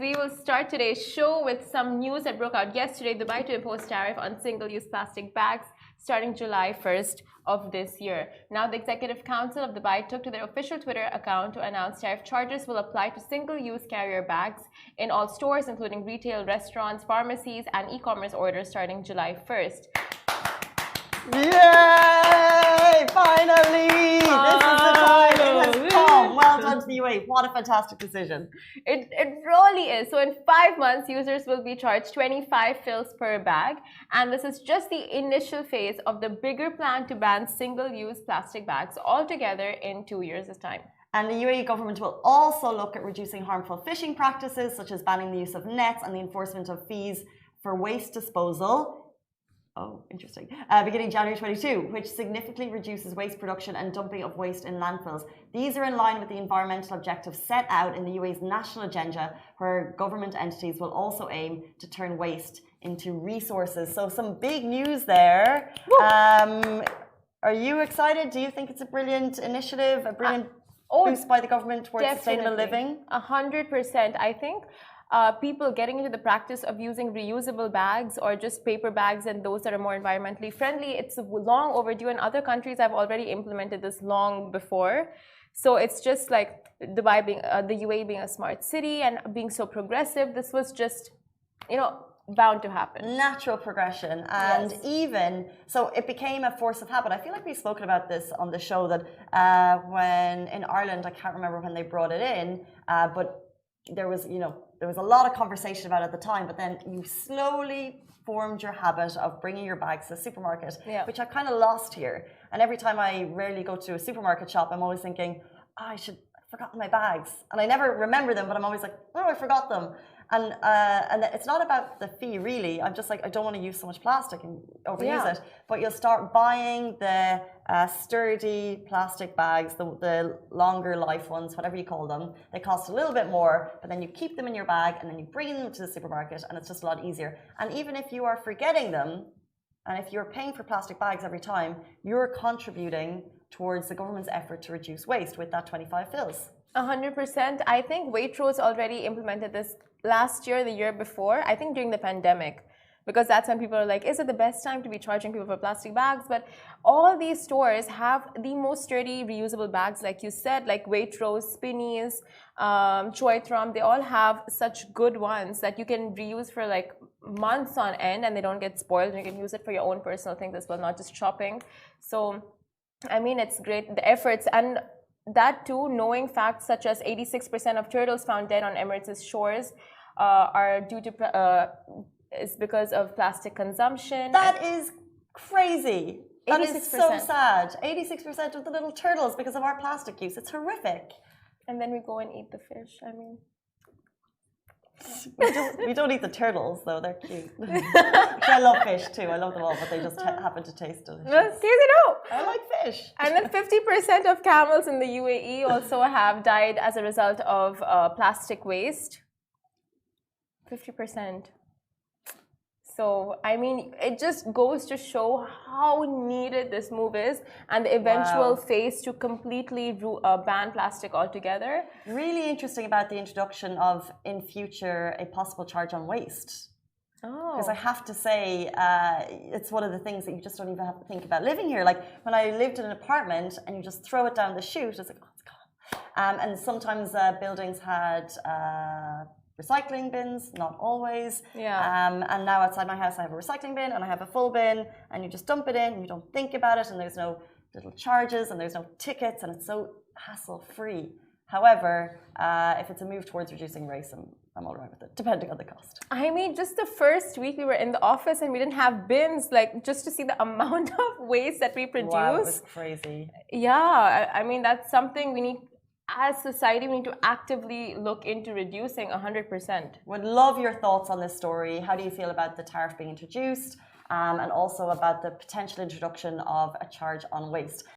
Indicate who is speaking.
Speaker 1: we will start today's show with some news that broke out yesterday. Dubai to impose tariff on single-use plastic bags starting July 1st of this year. Now, the Executive Council of Dubai took to their official Twitter account to announce tariff charges will apply to single-use carrier bags in all stores, including retail, restaurants, pharmacies, and e-commerce orders starting July 1st.
Speaker 2: Yay! Finally! This is the time. It has come. Well done to the UAE. What a fantastic decision.
Speaker 1: It really is. So in 5 months, users will be charged 25 fils per bag. And this is just the initial phase of the bigger plan to ban single-use plastic bags altogether in 2 years' time.
Speaker 2: And the UAE government will also look at reducing harmful fishing practices, such as banning the use of nets and the enforcement of fees for waste disposal. Oh, interesting. Beginning January 22, which significantly reduces waste production and dumping of waste in landfills. These are in line with the environmental objectives set out in the UAE's national agenda, where government entities will also aim to turn waste into resources. So some big news there. Are you excited? Do you think it's a brilliant initiative, a brilliant boost by the government towards sustainable living?
Speaker 1: 100%. I think people getting into the practice of using reusable bags or just paper bags and those that are more environmentally friendly, it's long overdue. In other countries have already implemented this long before. So it's just like Dubai being, the UAE being a smart city and being so progressive, this was just, bound to happen.
Speaker 2: Natural progression. And even, so it became a force of habit. I feel like we've spoken about this on the show that when in Ireland, I can't remember when they brought it in, but there was, there was a lot of conversation about it at the time, but then you slowly formed your habit of bringing your bags to the supermarket, which I kind of lost here. And every time I rarely go to a supermarket shop, I'm always thinking, I've forgotten my bags. And I never remember them, but I'm always like, oh, I forgot them. And it's not about the fee, really. I'm just like, I don't want to use so much plastic and overuse it. But you'll start buying the sturdy plastic bags, the longer life ones, whatever you call them. They cost a little bit more, but then you keep them in your bag and then you bring them to the supermarket and it's just a lot easier. And even if you are forgetting them, and if you're paying for plastic bags every time, you're contributing towards the government's effort to reduce waste with that 25 fils.
Speaker 1: 100%. I think Waitrose already implemented this last year, the year before, I think during the pandemic, because that's when people are like, is it the best time to be charging people for plastic bags? But all these stores have the most sturdy reusable bags, like you said, like Waitrose, Spinneys, Choitram, they all have such good ones that you can reuse for like months on end and they don't get spoiled, and you can use it for your own personal things as well, not just shopping. So, I mean, it's great, the efforts, and that too, knowing facts such as 86% of turtles found dead on Emirates' shores are due to is because of plastic consumption.
Speaker 2: That is crazy. That
Speaker 1: 86%.
Speaker 2: Is so sad. 86% of the little turtles because of our plastic use. It's horrific.
Speaker 1: And then we go and eat the fish. I mean,
Speaker 2: we don't eat the turtles though. They're cute. I love fish too. I love them all, but they just happen to taste delicious.
Speaker 1: I
Speaker 2: like fish.
Speaker 1: And then 50% of camels in the UAE also have died as a result of plastic waste. 50%. So, I mean, it just goes to show how needed this move is and the eventual phase to completely ban plastic altogether.
Speaker 2: Really interesting about the introduction of, in future, a possible charge on waste. Because I have to say, it's one of the things that you just don't even have to think about living here. Like, when I lived in an apartment and you just throw it down the chute, it's like, oh, it's gone. And sometimes buildings had recycling bins, not always. And now outside my house I have a recycling bin and I have a full bin, and you just dump it in and you don't think about it, and there's no little charges and there's no tickets, and it's so hassle-free. However, if it's a move towards reducing waste, I'm all right with it, depending on the cost.
Speaker 1: I mean, just the first week we were in the office and we didn't have bins, like just to see the amount of waste that we produce.
Speaker 2: Wow, it was crazy.
Speaker 1: Yeah, I mean, that's something we need. As society, we need to actively look into reducing 100%.
Speaker 2: Would love your thoughts on this story. How do you feel about the tariff being introduced, and also about the potential introduction of a charge on waste?